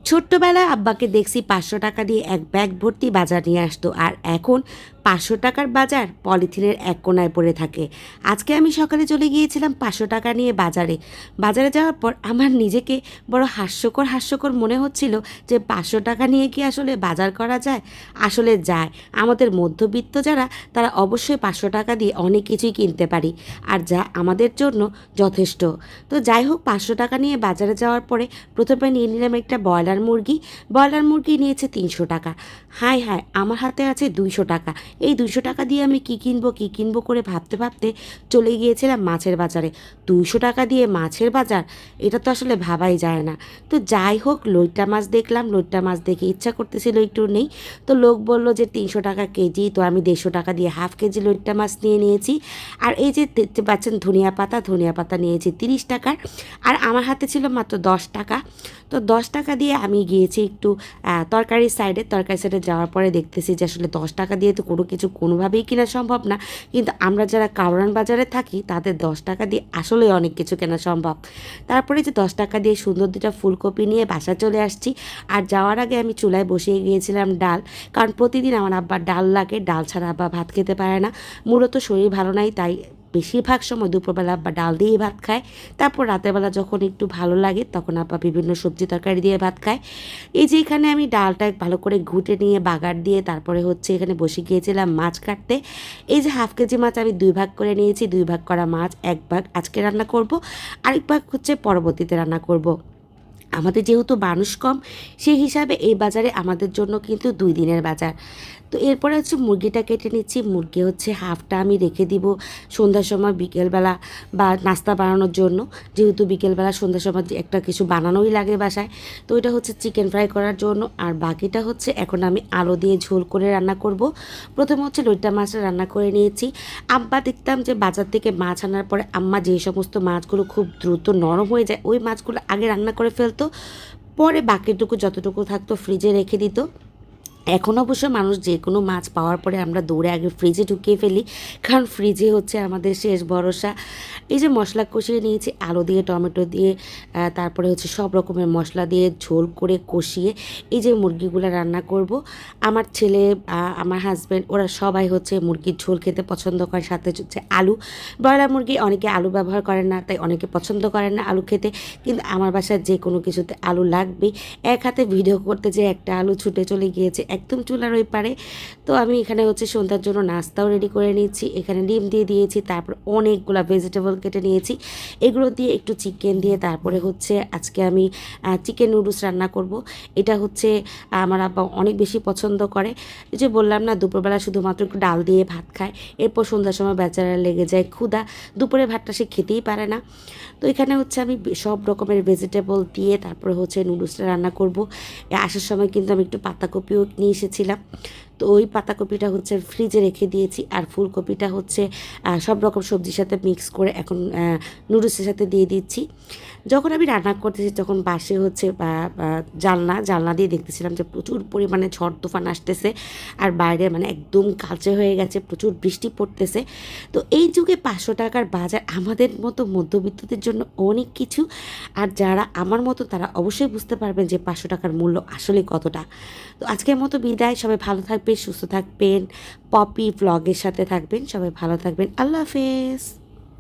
ছোট্টবেলায় আব্বাকে দেখছি ৫০০ টাকা দিয়ে এক ব্যাগ ভর্তি বাজার নিয়ে আসতো, আর এখন ৫০০ টাকার বাজার পলিথিনের এক কোনায় পড়ে থাকে। আজকে আমি সকালে চলে গিয়েছিলাম ৫০০ টাকা নিয়ে বাজারে। বাজারে যাওয়ার পর আমার নিজেকে বড় হাস্যকর হাস্যকর মনে হচ্ছিল যে ৫০০ টাকা নিয়ে কি আসলে বাজার করা যায়? আসলে যায়। আমাদের মধ্যবিত্ত যারা, তারা অবশ্যই ৫০০ টাকা দিয়ে অনেক কিছুই কিনতে পারি, আর যা আমাদের জন্য যথেষ্ট। তো যাই হোক, ৫০০ টাকা নিয়ে বাজারে যাওয়ার পরে প্রথমে নিয়ে নিলাম একটা ব্রয়লার মুরগি নিয়েছে ৩০০ টাকা। হায় হায়, আমার হাতে আছে ২০০ টাকা। এই ২০০ টাকা দিয়ে আমি কী কিনবো করে ভাবতে ভাবতে চলে গিয়েছিলাম মাছের বাজারে। ২০০ টাকা দিয়ে মাছের বাজার, এটা তো আসলে ভাবাই যায় না। তো যাই হোক, লইট্টা মাছ দেখলাম, লইট্টা মাছ দেখে ইচ্ছা করতেছিল একটু নেই। তো লোক বলল যে ৩০০ টাকা কেজি, তো আমি ১৫০ টাকা দিয়ে হাফ কেজি লইট্টা মাছ নিয়ে নিয়েছি। আর এই যে দেখতে পাচ্ছেন ধনিয়া পাতা নিয়েছি ৩০ টাকার। আর আমার হাতে ছিল মাত্র ১০ টাকা। তো ১০ টাকা দিয়ে আমি গিয়েছি একটু তরকারি সাইডে যাওয়ার পরে দেখতেছি যে আসলে ১০ টাকা দিয়ে তো কোনো কিছু কোনোভাবেই কেনা সম্ভব না। কিন্তু আমরা যারা কারওয়ান বাজারে থাকি, তাদের ১০ টাকা দিয়ে আসলেই অনেক কিছু কেনা সম্ভব। তারপরে যে ১০ টাকা দিয়ে সুন্দর দুটা ফুলকপি নিয়ে বাসা চলে আসছি। আর যাওয়ার আগে আমি চুলায় বসিয়ে গিয়েছিলাম ডাল, কারণ প্রতিদিন আমার আব্বার ডাল লাগে, ডাল ছাড়া আব্বা ভাত খেতে পারে না। মূলত শরীর ভালো নাই, তাই বেশিরভাগ সময় দুপুরবেলা আব্বা ডাল দিয়েই ভাত খায়। তারপর রাতেরবেলা যখন একটু ভালো লাগে, তখন আব্বা বিভিন্ন সবজি তরকারি দিয়ে ভাত খায়। এই যে এখানে আমি ডালটা ভালো করে ঘুটে নিয়ে বাগার দিয়ে তারপরে হচ্ছে এখানে বসে গিয়েছিলাম মাছ কাটতে। এই যে হাফ কেজি মাছ আমি ২ ভাগ করে নিয়েছি। ২ ভাগ করা মাছ ১ ভাগ আজকে রান্না করব, আরেক ভাগ হচ্ছে পরবর্তীতে রান্না করব। আমাদের যেহেতু মানুষ কম, সেই হিসাবে এই বাজারে আমাদের জন্য কিন্তু ২ দিনের বাজার। তো এরপরে হচ্ছে মুরগিটা কেটে নিচ্ছি। মুরগি হচ্ছে হাফটা আমি রেখে দিব সন্ধ্যার সময়, বিকেলবেলা বা নাস্তা বানানোর জন্য। যেহেতু বিকেলবেলা সন্ধ্যার সময় একটা কিছু বানানোই লাগে বাসায়, তো এটা হচ্ছে চিকেন ফ্রাই করার জন্য। আর বাকিটা হচ্ছে এখন আমি আলু দিয়ে ঝোল করে রান্না করব। প্রথমে হচ্ছে লইট্টা মাছটা রান্না করে নিয়েছি। আব্বা দেখতাম যে বাজার থেকে মাছ আনার পরে আম্মা যে সমস্ত মাছগুলো খুব দ্রুত নরম হয়ে যায়, ওই মাছগুলো আগে রান্না করে ফেলতো, পরে বাকিটুকু যতটুকু থাকতো ফ্রিজে রেখে দিত। এখন অবশ্য মানুষ যে কোনো মাছ পাওয়ার পরে আমরা দৌড়ে আগে ফ্রিজে ঢুকিয়ে ফেলি, কারণ ফ্রিজে হচ্ছে আমাদের শেষ ভরসা। এই যে মশলা কষিয়ে নিয়েছি আলু দিয়ে, টমেটো দিয়ে, তারপরে হচ্ছে সব রকমের মশলা দিয়ে ঝোল করে কষিয়ে এই যে মুরগিগুলো রান্না করব। আমার ছেলে, আমার হাজব্যান্ড, ওরা সবাই হচ্ছে মুরগির ঝোল খেতে পছন্দ করে, সাথে হচ্ছে আলু। ব্রয়লার মুরগি অনেকে আলু ব্যবহার করেন না, তাই অনেকে পছন্দ করেন না আলু খেতে, কিন্তু আমার বাসায় যে কোনো কিছুতে আলু লাগবেই। এক হাতে ভিডিও করতে যে একটা আলু ছুটে চলে গিয়েছে একদম চুলার ওই পারে। তো আমি এখানে হচ্ছে সন্ধ্যার জন্য নাস্তাও রেডি করে নিচ্ছি। এখানে ডিম দিয়ে দিয়েছি, তারপর অনেকগুলো ভেজিটেবল কেটে নিয়েছি, এগুলো দিয়ে একটু চিকেন দিয়ে তারপরে হচ্ছে আজকে আমি চিকেন নুডলস রান্না করব। এটা হচ্ছে আমার আব্বা অনেক বেশি পছন্দ করে। এই যে বললাম না, দুপুরবেলা শুধুমাত্র একটু ডাল দিয়ে ভাত খায়, এরপর সন্ধ্যার সময় বেচারা লেগে যায় ক্ষুধা, দুপুরে ভাতটা সে খেতেই পারে না। তো এখানে হচ্ছে আমি সব রকমের ভেজিটেবল দিয়ে তারপরে হচ্ছে নুডলসটা রান্না করব। আসার সময় কিন্তু আমি একটু পাতাকপিও নিয়ে এসেছিলাম, তো ওই পাতাকপিটা হচ্ছে ফ্রিজে রেখে দিয়েছি। আর ফুলকপিটা হচ্ছে সব রকম সবজির সাথে মিক্স করে এখন নুডলসের সাথে দিয়ে দিচ্ছি। যখন আমি রান্না করতেছি তখন বাসে হচ্ছে জানলা দিয়ে দেখতেছিলাম যে প্রচুর পরিমাণে ঝড় তুফান আসতেছে, আর বাইরে মানে একদম কালচে হয়ে গেছে, প্রচুর বৃষ্টি পড়তেছে। তো এই যুগে ৫০০ টাকার বাজার আমাদের মতো মধ্যবিত্তদের জন্য অনেক কিছু। আর যারা আমার মতো, তারা অবশ্যই বুঝতে পারবেন যে ৫০০ টাকার মূল্য আসলে কতটা। তো আজকের মতো বিদায়, সবাই ভালো থাকবেন, সুস্থ থাকবেন, পপি ব্লগের সাথে থাকবেন, সবাই ভালো থাকবেন, আল্লাহ হাফেজ।